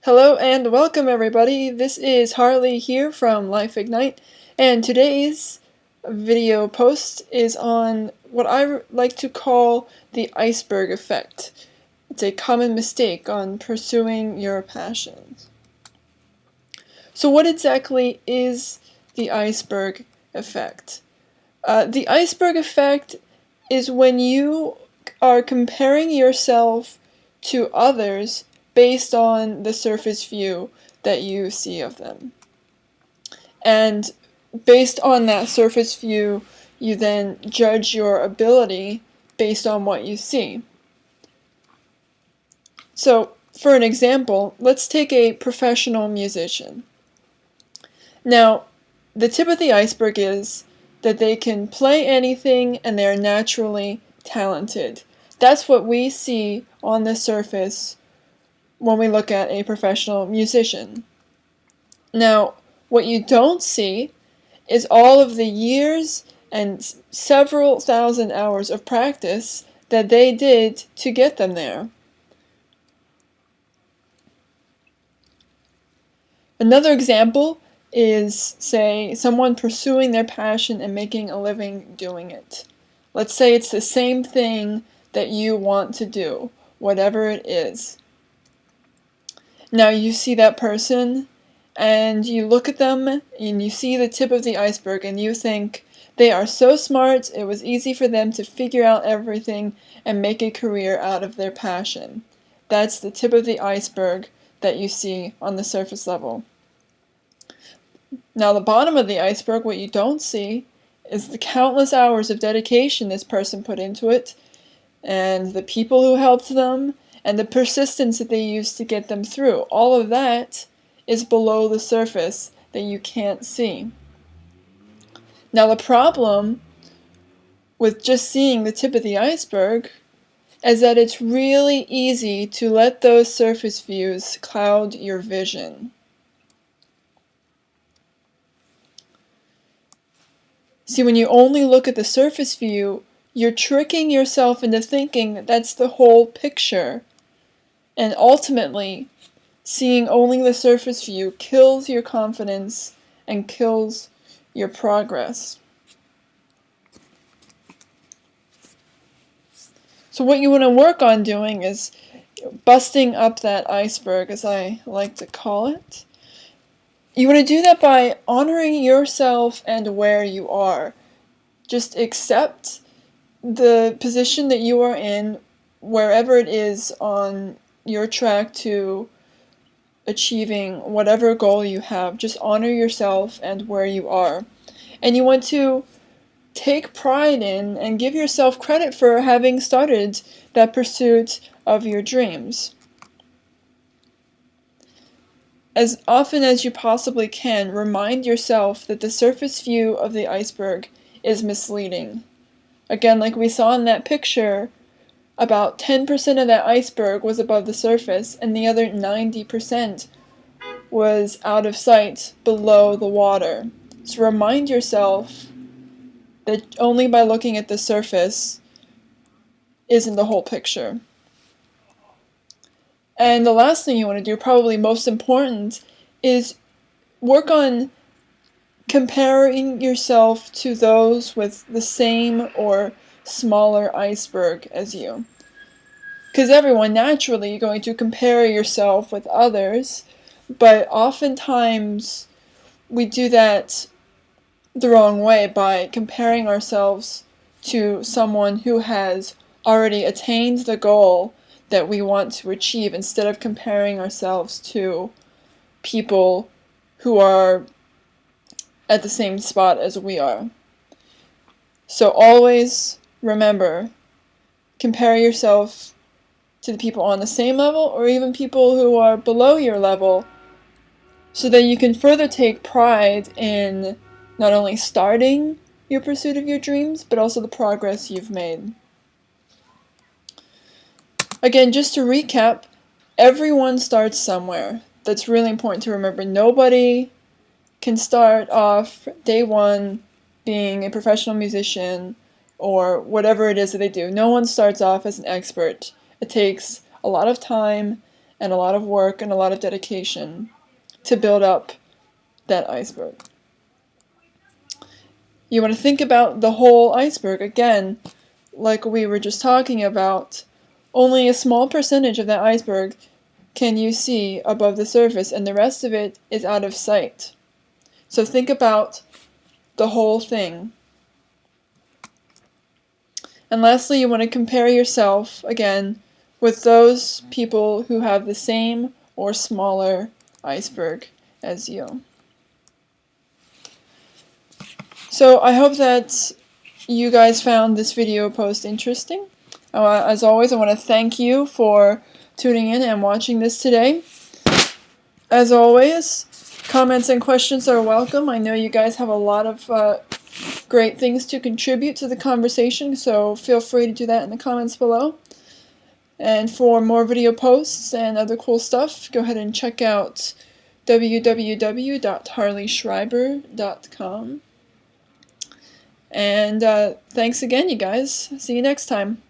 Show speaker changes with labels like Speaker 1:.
Speaker 1: Hello and welcome everybody. This is Harley here from Life Ignite, and today's video post is on what I like to call the iceberg effect. It's a common mistake on pursuing your passions. So what exactly is the iceberg effect? The iceberg effect is when you are comparing yourself to others based on the surface view that you see of them. And based on that surface view, you then judge your ability based on what you see. So, for an example, let's take a professional musician. Now, the tip of the iceberg is that they can play anything and they are naturally talented. That's what we see on the surface when we look at a professional musician. Now, what you don't see is all of the years and several thousand hours of practice that they did to get them there. Another example is, say, someone pursuing their passion and making a living doing it. Let's say it's the same thing that you want to do, whatever it is. Now you see that person and you look at them and you see the tip of the iceberg and you think they are so smart, it was easy for them to figure out everything and make a career out of their passion. That's the tip of the iceberg that you see on the surface level. Now the bottom of the iceberg, what you don't see, is the countless hours of dedication this person put into it, and the people who helped them, and the persistence that they used to get them through. All of that is below the surface that you can't see. Now the problem with just seeing the tip of the iceberg is that it's really easy to let those surface views cloud your vision. See, when you only look at the surface view, you're tricking yourself into thinking that that's the whole picture. And ultimately, seeing only the surface view kills your confidence and kills your progress. So what you want to work on doing is busting up that iceberg, as I like to call it. You want to do that by honoring yourself and where you are. Just accept the position that you are in, wherever it is on your track to achieving whatever goal you have. Just honor yourself and where you are. And you want to take pride in and give yourself credit for having started that pursuit of your dreams. As often as you possibly can, remind yourself that the surface view of the iceberg is misleading. Again, like we saw in that picture, about 10% of that iceberg was above the surface, and the other 90% was out of sight below the water. So remind yourself that only by looking at the surface isn't the whole picture. And the last thing you want to do, probably most important, is work on comparing yourself to those with the same or smaller iceberg as you. Because everyone naturally is going to compare yourself with others, but oftentimes we do that the wrong way by comparing ourselves to someone who has already attained the goal that we want to achieve, instead of comparing ourselves to people who are at the same spot as we are. So always remember, compare yourself to the people on the same level or even people who are below your level, so that you can further take pride in not only starting your pursuit of your dreams, but also the progress you've made. Again, just to recap, everyone starts somewhere. That's really important to remember. Nobody can start off day one being a professional musician or whatever it is that they do. No one starts off as an expert. It takes a lot of time and a lot of work and a lot of dedication to build up that iceberg. You want to think about the whole iceberg. Again, like we were just talking about, only a small percentage of that iceberg can you see above the surface, and the rest of it is out of sight. So think about the whole thing. And lastly, you want to compare yourself, again, with those people who have the same or smaller iceberg as you. So I hope that you guys found this video post interesting. As always, I want to thank you for tuning in and watching this today. As always, comments and questions are welcome. I know you guys have a lot of great things to contribute to the conversation, so feel free to do that in the comments below. And for more video posts and other cool stuff, go ahead and check out www.harleyschreiber.com. And thanks again, you guys. See you next time.